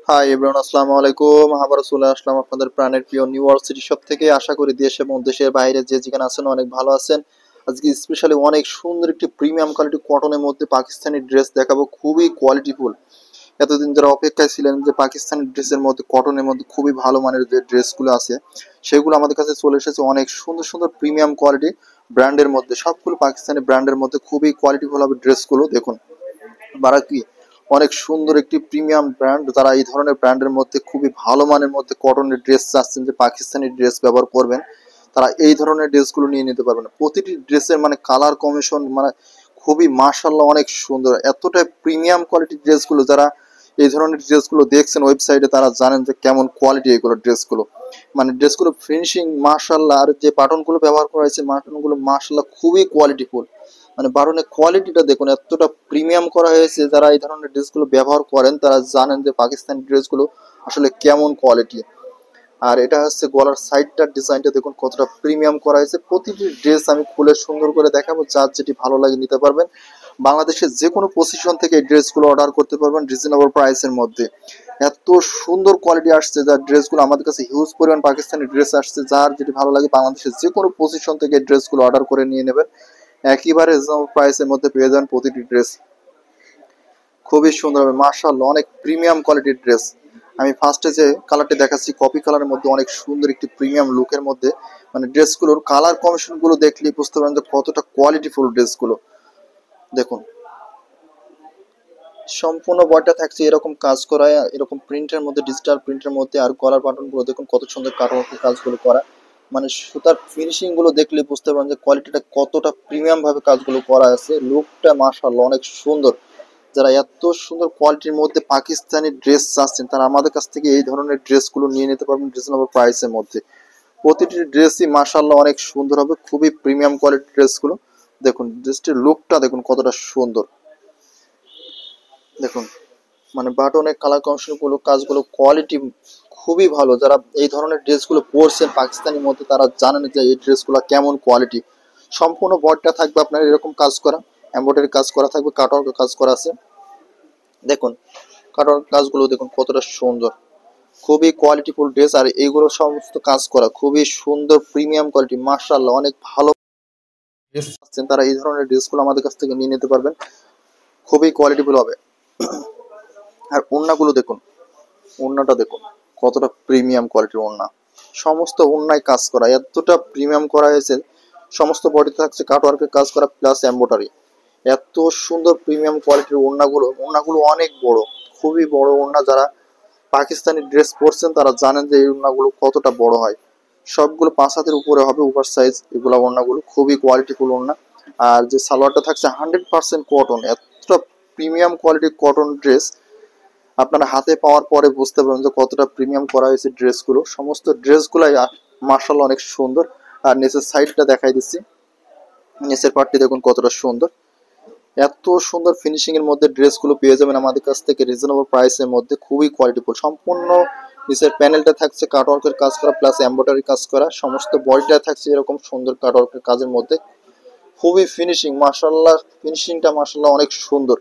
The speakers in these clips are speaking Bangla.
হাই এভরিওয়ান, আসসালামু আলাইকুম। আবার চলে আসলাম আপনাদের প্রাণের প্রিয় নিউ ইয়র্ক সিটি শপ থেকে। আশা করি দেশ এবং দেশের বাইরে যে যেখানে আছেন অনেক ভালো আছেন। আজকে স্পেশালি অনেক সুন্দর একটি প্রিমিয়াম কোয়ালিটি কটনের মধ্যে পাকিস্তানি ড্রেস দেখাবো, খুবই কোয়ালিটিফুল। এতদিন যারা অপেক্ষায় ছিলেন যে পাকিস্তানি ড্রেসের মধ্যে, কটনের মধ্যে খুবই ভালো মানের যে ড্রেসগুলো আছে সেগুলো আমাদের কাছে চলে এসেছে। অনেক সুন্দর সুন্দর প্রিমিয়াম কোয়ালিটি ব্র্যান্ডের মধ্যে, সবগুলো পাকিস্তানি ব্র্যান্ডের মধ্যে খুবই কোয়ালিটিফুল হবে ড্রেসগুলো। দেখুন বারাকি অনেক সুন্দর একটি প্রিমিয়াম ব্র্যান্ড। তারা এই ধরনের ব্র্যান্ডের মধ্যে খুবই ভালো মানের মধ্যে কটনের ড্রেস চাচ্ছেন, যে পাকিস্তানি ড্রেস ব্যবহার করবেন, তারা এই ধরনের ড্রেসগুলো নিয়ে নিতে পারবেন। প্রতিটি ড্রেসের মানে কালার কম্বিনেশন মানে খুবই মাশাআল্লাহ অনেক সুন্দর। এতটাই প্রিমিয়াম কোয়ালিটির ড্রেসগুলো, যারা এই ধরনের ড্রেসগুলো দেখছেন ওয়েবসাইটে তারা জানেন যে কেমন কোয়ালিটি এগুলো ড্রেসগুলো। মানে ড্রেসগুলো ফিনিশিং মাশাআল্লাহ, আর যে বাটনগুলো ব্যবহার করা হয়েছে বাটনগুলো মাশাআল্লাহ খুবই কোয়ালিটিফুল। মানে বাটনের কোয়ালিটিটা দেখুন, এতটা প্রিমিয়াম করা হয়েছে। যারা এই ধরনের ড্রেসগুলো ব্যবহার করেন তারা জানেন যে পাকিস্তানি ড্রেসগুলো আসলে কেমন কোয়ালিটি। আর এটা হচ্ছে গলার সাইডটার ডিজাইনটা দেখুন কতটা প্রিমিয়াম করা হয়েছে। প্রতিটি ড্রেস আমি খুলে সুন্দর করে দেখাবো, যার যেটি ভালো লাগে নিতে পারবেন। বাংলাদেশের যে কোনো পজিশন থেকে এই ড্রেসগুলো অর্ডার করতে পারবেন রিজনেবল প্রাইসের মধ্যে। এত সুন্দর কোয়ালিটি আসছে, যার ড্রেসগুলো আমাদের কাছে হিউজ পরিমাণ পাকিস্তানি ড্রেস আসছে। যার যেটি ভালো লাগে বাংলাদেশের যে কোনো পজিশন থেকে এই ড্রেসগুলো অর্ডার করে নিয়ে নেবেন। একেবারে রিজনেবল প্রাইসের মধ্যে পেয়ে যান প্রতিটি ড্রেস। খুবই সুন্দর হবে মাশাআল্লাহ, অনেক প্রিমিয়াম কোয়ালিটির ড্রেস। আমি ফার্স্টে যে কালারটি দেখাচ্ছি কপি কালারের মধ্যে, অনেক সুন্দর একটি প্রিমিয়াম লুকের মধ্যে। মানে ড্রেসগুলোর কালার কম্বিনেশন গুলো দেখলেই বুঝতে পারেন যে কতটা কোয়ালিটিফুল ড্রেসগুলো। দেখুন সম্পূর্ণ বডিটা থাকছে এরকম কাজ করা, এরকম প্রিন্টের মধ্যে, ডিজিটাল প্রিন্টের মধ্যে। আর গলার বাটন গুলো দেখুন কত সুন্দর কাটওয়ার্কের কাজগুলো করা। মানে সুতার ফিনিশিং গুলো দেখলে বুঝতে পারেন যে কোয়ালিটিটা কতটা প্রিমিয়াম ভাবে কাজগুলো করা আছে। লুকটা মাশাআল্লাহ অনেক সুন্দর। যারা এত সুন্দর কোয়ালিটির মধ্যে পাকিস্তানি ড্রেস চাচ্ছেন তারা আমাদের কাছ থেকে এই ধরনের ড্রেসগুলো নিয়ে নিতে পারবেন রিজনেবল প্রাইসের মধ্যে। প্রতিটি ড্রেসই মাশাআল্লাহ অনেক সুন্দর হবে, খুবই প্রিমিয়াম কোয়ালিটির ড্রেসগুলো। দেখুন ড্রেসটির লুকটা দেখুন কতটা সুন্দর। দেখুন মানে বাটনের কালার কম্বিনেশন গুলো, কাজগুলো কোয়ালিটি খুবই ভালো। যারা এই ধরনের ড্রেসগুলো পরছেন পাকিস্তানি মধ্যে তারা জানেন যে এই ড্রেসগুলো কেমন কোয়ালিটি। সম্পূর্ণ বডিটা থাকবে আপনার এরকম কাজ করা, এমব্রয়ডারি কাজ করা থাকবে, কাটওয়ার্কের কাজ করা আছে। দেখুন কাটওয়ার্ক কাজগুলো দেখুন কতটা সুন্দর, খুবই কোয়ালিটিফুল ড্রেস। আর এইগুলো সমস্ত কাজ করা খুবই সুন্দর প্রিমিয়াম কোয়ালিটি মাশাআল্লাহ অনেক ভালো ড্রেস পাচ্ছেন। তারা এই ধরনের ড্রেসগুলো আমাদের কাছ থেকে নিয়ে নিতে পারবেন, খুবই কোয়ালিটিফুল হবে। আর ওড়নাগুলো দেখুন, ওড়নাটা দেখুন কতটা প্রিমিয়াম কোয়ালিটির ওড়না। সমস্ত ওড়নায় কাজ করা, এতটা প্রিমিয়াম করা হয়েছে। সমস্ত বডিতে থাকছে কাটওয়ার্কের কাজ করা প্লাস এমব্রয়ডারি। এত সুন্দর প্রিমিয়াম কোয়ালিটির ওড়নাগুলো, ওড়নাগুলো অনেক বড়, খুবই বড় ওড়না। যারা পাকিস্তানি ড্রেস পরছেন তারা জানেন যে এই ওড়নাগুলো কতটা বড় হয়। সবগুলো 5 হাতের উপরে হবে, ওভার সাইজ এগুলো ওড়নাগুলো, খুবই কোয়ালিটিফুল ওড়না। আর যে সালোয়ারটা থাকছে 100% কটন, এতটা প্রিমিয়াম কোয়ালিটির কটন ড্রেস। আপনারা হাতে পাওয়ার পরে বুঝতে পারবেন যে কতটা প্রিমিয়াম করা হয়েছে ড্রেসগুলো। সমস্ত ড্রেসগুলাই মার্শাল্লাহ অনেক সুন্দর। আর নিচের সাইডটা দেখাই দিচ্ছি, নিচের পার্টটি দেখুন কতটা সুন্দর। এত সুন্দর ফিনিশিং এর মধ্যে ড্রেসগুলো পেয়ে যাবেন আমাদের কাছ থেকে রিজনেবল প্রাইসের মধ্যে, খুবই কোয়ালিটিফুল। সম্পূর্ণ নিচের প্যানেলটা থাকছে কাটওয়ার্কের কাজ করা প্লাস এমব্রয়ডারি কাজ করা। সমস্ত বডিটা থাকছে এরকম সুন্দর কাটওয়ার্কের কাজের মধ্যে, খুবই ফিনিশিং মাশাল্লাহ, ফিনিশিংটা মাশাল্লাহ অনেক সুন্দর।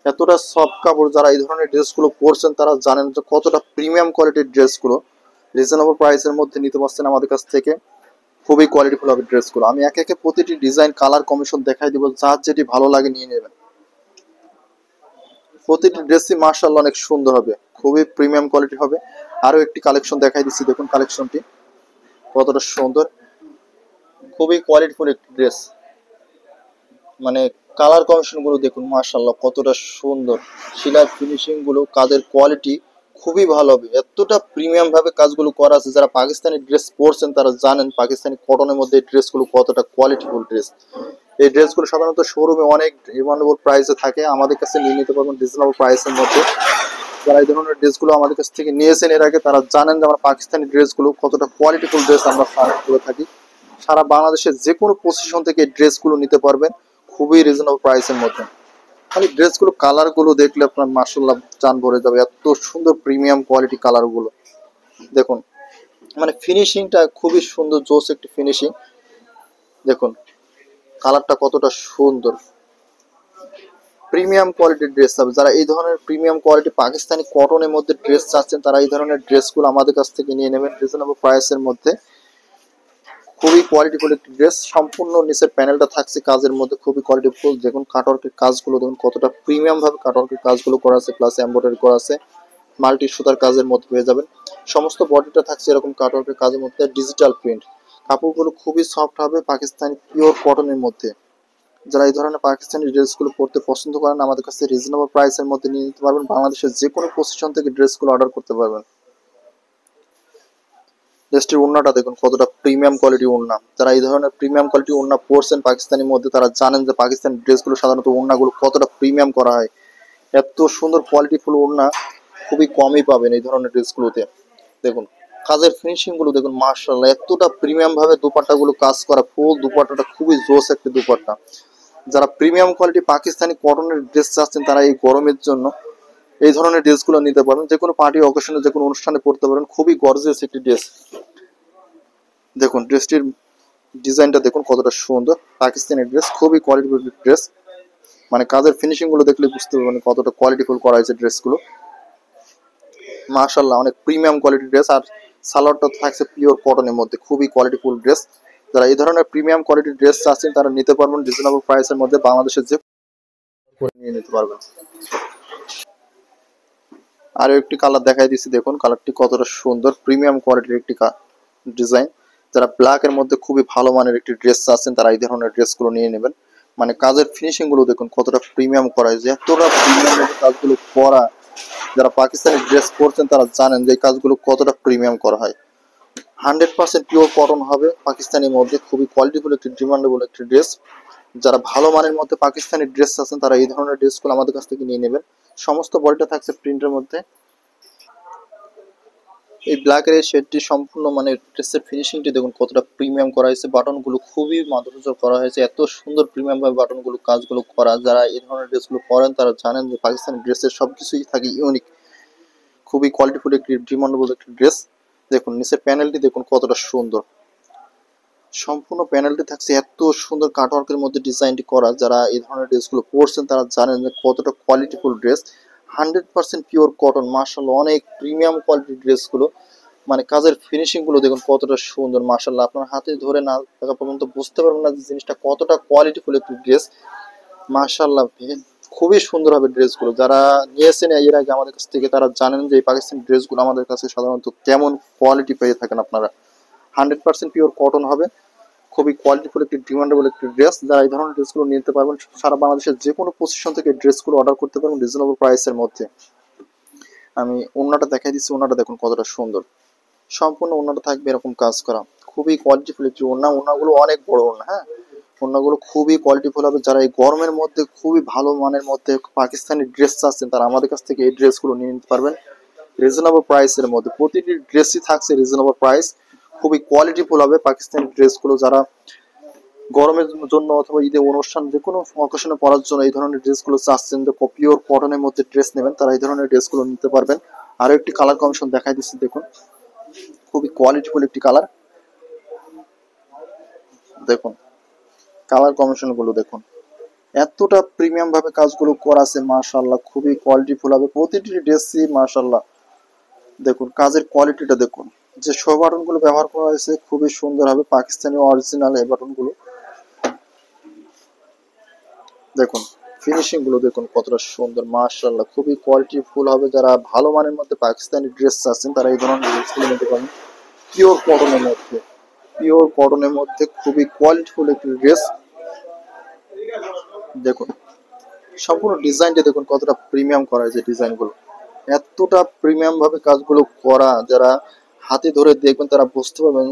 এতটা সফট কাপড়, যারা এই ধরনের ড্রেসগুলো পরছেন তারা জানেন যে কতটা প্রিমিয়াম কোয়ালিটির ড্রেসগুলো রিজনেবল প্রাইসের মধ্যে নিতে পারছেন আমাদের কাছ থেকে। খুবই কোয়ালিটিফুল হবে ড্রেসগুলো। আমি একে একে প্রতিটি ডিজাইন কালার কম্বিনেশন দেখাই দিব, যার যেটি ভালো লাগে নিয়ে নেবেন। প্রতিটি ড্রেসই মাশাআল্লাহ অনেক সুন্দর হবে, খুবই প্রিমিয়াম কোয়ালিটি হবে। আরো একটি কালেকশন দেখাই দিচ্ছি, দেখুন কালেকশনটি কতটা সুন্দর, খুবই কোয়ালিটিফুল একটি ড্রেস। মানে কালার কম্বিনেশন গুলো দেখুন মাশাআল্লাহ কতটা সুন্দর। শিলার ফিনিশিং গুলো, কাজের কোয়ালিটি খুবই ভালো হবে। এতটা প্রিমিয়াম ভাবে কাজগুলো করা আছে। যারা পাকিস্তানি ড্রেস পরছেন তারা জানেন পাকিস্তানি কটনের মধ্যে এই ড্রেসগুলো কতটা কোয়ালিটিফুল ড্রেস। এই ড্রেসগুলো সাধারণত শোরুমে অনেক রিজনেবল প্রাইসে থাকে, আমাদের কাছে নিয়ে নিতে পারবেন রিজনেবল প্রাইসের মধ্যে। যারা এই ধরনের ড্রেসগুলো আমাদের কাছ থেকে নিয়েছেন এর আগে তারা জানেন যে আমরা পাকিস্তানি ড্রেসগুলো কতটা কোয়ালিটিফুল ড্রেস আমরা সার্ভ করে থাকি। সারা বাংলাদেশের যে কোনো পজিশন থেকে এই ড্রেসগুলো নিতে পারবেন খুবই রিজনেবল প্রাইসের মধ্যে। খালি ড্রেসগুলো কালারগুলো দেখলে আপনার মাশাআল্লাহ জান ভরে যাবে, এত সুন্দর প্রিমিয়াম কোয়ালিটি কালারগুলো দেখুন। মানে ফিনিশিংটা খুবই সুন্দর, জোস একটি ফিনিশিং। দেখুন কালারটা কতটা সুন্দর, প্রিমিয়াম কোয়ালিটির ড্রেস হবে। যারা এই ধরনের প্রিমিয়াম কোয়ালিটি পাকিস্তানি কটনের মধ্যে ড্রেস চাচ্ছেন তারা এই ধরনের ড্রেসগুলো আমাদের কাছ থেকে নিয়ে নেবেন রিজনেবল প্রাইসের মধ্যে। খুবই কোয়ালিটিফুল একটি ড্রেস, সম্পূর্ণ নিচের প্যানেলটা থাকছে কাজের মধ্যে, খুবই কোয়ালিটিফুল। দেখুন কাটওয়ার্কের কাজগুলো দেখুন কতটা প্রিমিয়াম ভাবে কাটওয়ার্কের কাজগুলো করা আছে, প্লাস এমব্রয়ডারি করা আছে, মাল্টি সুতার কাজের মধ্যে পেয়ে যাবেন। সমস্ত বডিটা থাকছে এরকম কাটওয়ার্কের কাজের মধ্যে, ডিজিটাল প্রিন্ট। কাপড়গুলো খুবই সফট হবে, পাকিস্তানি পিওর কটনের মধ্যে। যারা এই ধরনের পাকিস্তানি ড্রেসগুলো পরতে পছন্দ করেন আমাদের কাছে রিজনেবল প্রাইসের মধ্যে নিয়ে নিতে পারবেন। বাংলাদেশের যে কোনো পজিশন থেকে ড্রেসগুলো অর্ডার করতে পারবেন। ড্রেসটির ওড়নাটা দেখুন কতটা প্রিমিয়াম কোয়ালিটি ওড়না। যারা এই ধরনের প্রিমিয়াম কোয়ালিটি ওড়না পরছেন পাকিস্তানের মধ্যে তারা জানেন যে পাকিস্তানি ড্রেসগুলো সাধারণত ওড়নাগুলো কতটা প্রিমিয়াম করা হয়। এত সুন্দর কোয়ালিটিফুল ওড়না খুবই কমই পাবেন এই ধরনের ড্রেসগুলোতে। দেখুন কাজের ফিনিশিং গুলো দেখুন, মার্শাল্লাহ এতটা প্রিমিয়াম ভাবে দুপাট্টাগুলো কাজ করা, ফুল দুপাট্টাটা খুবই জোস একটা দুপাট্টা। যারা প্রিমিয়াম কোয়ালিটি পাকিস্তানি কটনের ড্রেস চাচ্ছেন তারা এই গরমের জন্য এই ধরনের ড্রেসগুলো নিতে পারবেন, যে কোনো পার্টি অকেশনে যে কোনো অনুষ্ঠানে পড়তে পারেন। খুবই গর্জিয়াস একটি ড্রেস। দেখুন ড্রেসটির ডিজাইনটা দেখুন কতটা সুন্দর, পাকিস্তানি ড্রেস, খুবই কোয়ালিটিফুল ড্রেস। মানে কাজের ফিনিশিং গুলো দেখলে বুঝতে পারবেন কতটা কোয়ালিটিফুল করা হয়েছে ড্রেসগুলো। মাশাআল্লাহ অনেক প্রিমিয়াম কোয়ালিটির ড্রেস। আর সালোয়ারটা থাকছে পিওর কটনের মধ্যে, খুবই কোয়ালিটিফুল ড্রেস। যারা এই ধরনের প্রিমিয়াম কোয়ালিটির ড্রেস চাচ্ছেন তারা নিতে পারবেন রিজনেবল প্রাইসের মধ্যে, বাংলাদেশের যে করে নিয়ে নিতে পারবেন। আরও একটি কালার দেখাই দিচ্ছি, দেখুন কালারটি কতটা সুন্দর, প্রিমিয়াম কোয়ালিটির একটি ডিজাইন। যারা ব্ল্যাকের মধ্যে খুবই ভালো মানের একটি ড্রেস চাচ্ছেন তারা এই ধরনের ড্রেসগুলো নিয়ে নেবেন। মানে কাজের ফিনিশিং গুলো দেখুন কতটা প্রিমিয়াম করা হয়েছে, এতটা প্রিমিয়াম কাজগুলো করা। যারা পাকিস্তানি ড্রেস পরছেন তারা জানেন যে এই কাজগুলো কতটা প্রিমিয়াম করা হয়। 100% পিওর কটন হবে পাকিস্তানের মধ্যে, খুবই কোয়ালিটিফুল একটি ডিমান্ডেবল একটি ড্রেস। যারা ভালো মানের মধ্যে পাকিস্তানি ড্রেস আছেন তারা এই ধরনের ড্রেসগুলো আমাদের কাছ থেকে নিয়ে নেবেন। সমস্ত বডিটা থাকছে প্রিন্টের মধ্যে। এই ব্ল্যাকের এই শেডটি সম্পূর্ণ মানে ড্রেসের ফিনিশিংটি দেখুন কতটা প্রিমিয়াম করা হয়েছে, বাটনগুলো খুবই মাধুর্য করা হয়েছে, এত সুন্দর প্রিমিয়াম ভাবে বাটনগুলো কাজগুলো করা। যারা এই ধরনের ড্রেসগুলো পরেন তারা জানেন যে পাকিস্তানি ড্রেসের সবকিছুই থাকে ইউনিক, খুবই কোয়ালিটিফুল একটি ডিমান্ডেবল একটি ড্রেস। দেখুন নিচের প্যানেলটি দেখুন কতটা সুন্দর, সম্পূর্ণ প্যানেলটি থাকছে এত সুন্দর কাটওয়ার্কের মধ্যে ডিজাইনটি করা। যারা এই ধরনের ড্রেসগুলো পরছেন তারা জানেন যে কতটা কোয়ালিটিফুল ড্রেস। 100% পিওর কটন, মাশাআল্লাহ অনেক প্রিমিয়াম কোয়ালিটির ড্রেসগুলো। মানে কাজের ফিনিশিং গুলো দেখুন কতটা সুন্দর, মাশাআল্লাহ আপনার হাতে ধরে না থাকা পর্যন্ত বুঝতে পারবেন না যে জিনিসটা কতটা কোয়ালিটিফুল একটি ড্রেস। মাশাআল্লাহ খুবই সুন্দর হবে ড্রেসগুলো। যারা নিয়েছেন এর আগে আমাদের কাছ থেকে তারা জানেন যে এই পাকিস্তানি ড্রেসগুলো আমাদের কাছে সাধারণত কেমন কোয়ালিটি পেয়ে থাকেন আপনারা। 100% পিওর কটন হবে, খুবই কোয়ালিটিফুল একটি ডিমান্ডেবল একটি ড্রেস। যারা এই ধরনের ড্রেসগুলো নিতে পারবেন সারা বাংলাদেশের যে কোনো পজিশন থেকে ড্রেসগুলো অর্ডার করতে পারবেন রিজনেবল প্রাইসের মধ্যে। আমি ওড়নাটা দেখাই দিচ্ছি, ওড়নাটা দেখুন কতটা সুন্দর, সম্পূর্ণ ওড়নাটা থাকবে এরকম কাজ করা, খুবই কোয়ালিটিফুল একটি ওড়না। ওড়নাগুলো অনেক বড় ওড়না, হ্যাঁ ওড়নাগুলো খুবই কোয়ালিটিফুল হবে। যারা এই গরমের মধ্যে খুবই ভালো মানের মধ্যে পাকিস্তানি ড্রেস চাচ্ছেন তারা আমাদের কাছ থেকে এই ড্রেসগুলো নিয়ে নিতে পারবেন রিজনেবল প্রাইসের মধ্যে। প্রতিটি ড্রেসই থাকছে রিজনেবল প্রাইস, খুবই কোয়ালিটিফুল হবে পাকিস্তানি ড্রেসগুলো। যারা গরমের জন্য অথবা ঈদের অনুষ্ঠান যে কোনো অকেশনে পরার জন্য এই ধরনের ড্রেসগুলো চাচ্ছেন যে পিওর কটনের মধ্যে ড্রেস নেবেন তারা এই ধরনের ড্রেসগুলো নিতে পারবেন। আরও একটি কালার কম্বিনেশন দেখাই দিচ্ছি, দেখুন খুবই কোয়ালিটিফুল একটি কালার। দেখুন কালার কম্বিনেশন গুলো দেখুন, এতটা প্রিমিয়াম ভাবে কাজগুলো করা আছে, মাশাআল্লাহ খুবই কোয়ালিটিফুল হবে প্রতিটি ড্রেসই। মাশাআল্লাহ দেখুন কাজের কোয়ালিটিটা দেখুন, যে শো বাটন গুলো ব্যবহার করা হয়েছে খুবই সুন্দর হবে, পাকিস্তানি অরিজিনাল এই বাটন গুলো। দেখুন ফিনিশিং গুলো দেখুন কতটা সুন্দর, মাশাআল্লাহ খুবই কোয়ালিটিফুল হবে। যারা ভালো মানের মধ্যে পাকিস্তানি ড্রেস আছেন তারা এই ধরনের ড্রেসগুলো নিতে পারেন পিওর কটনের মধ্যে। পিওর কটনের মধ্যে খুবই কোয়ালিটিফুল একটি ড্রেস। দেখুন সম্পূর্ণ ডিজাইনটা দেখুন কতটা প্রিমিয়াম করা হয়েছে, ডিজাইনগুলো এতটা প্রিমিয়াম ভাবে কাজগুলো করা। যারা হাতে ধরে দেখবেন তারা বুঝতে পারবেন।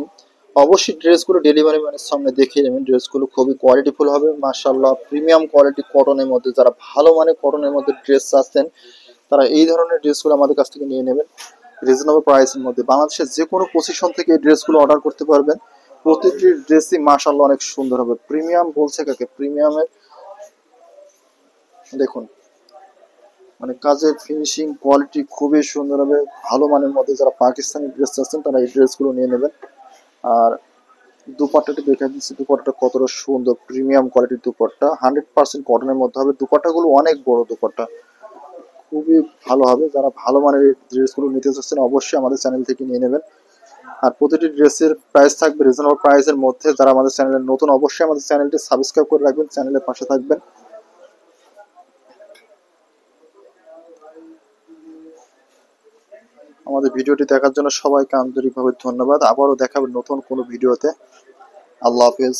অবশ্যই ড্রেসগুলো ডেলিভারি ম্যানের সামনে দেখিয়ে নেবেন, ড্রেসগুলো খুবই কোয়ালিটিফুল হবে মাশাআল্লাহ, প্রিমিয়াম কোয়ালিটি কটনের মধ্যে। যারা ভালো মানের কটনের মধ্যে ড্রেস চাচ্ছেন তারা এই ধরনের ড্রেসগুলো আমাদের কাছ থেকে নিয়ে নেবেন রিজনেবল প্রাইসের মধ্যে। বাংলাদেশের যে কোনো পজিশন থেকে এই ড্রেসগুলো অর্ডার করতে পারবেন। প্রতিটি ড্রেসই মাশাআল্লাহ অনেক সুন্দর হবে। প্রিমিয়াম বলছে কাকে, প্রিমিয়ামের দেখুন মানে কাজের ফিনিশিং কোয়ালিটি খুবই সুন্দর হবে ভালো মানের মধ্যে। যারা পাকিস্তানি ড্রেস চাচ্ছেন তারা এই ড্রেসগুলো নিয়ে নেবেন। আর দুপাট্টাটি দেখে দিচ্ছি, দুপাট্টাটা কতটা সুন্দর প্রিমিয়াম কোয়ালিটির দুপাট্টা, 100% কটনের মধ্যে হবে। দুপাট্টাগুলো অনেক বড় দুপাট্টা, খুবই ভালো হবে। যারা ভালো মানের এই ড্রেসগুলো নিতে চাচ্ছেন অবশ্যই আমাদের চ্যানেল থেকে নিয়ে নেবেন। আর প্রতিটি ড্রেসের প্রাইস থাকবে রিজনেবল প্রাইসের মধ্যে। যারা আমাদের চ্যানেলে নতুন অবশ্যই আমাদের চ্যানেলটি সাবস্ক্রাইব করে রাখবেন, চ্যানেলের পাশে থাকবেন। আমাদের ভিডিওটি দেখার জন্য সবাইকে আন্তরিকভাবে ধন্যবাদ। আবারও দেখাবেন নতুন কোনো ভিডিওতে। আল্লাহ হাফেজ।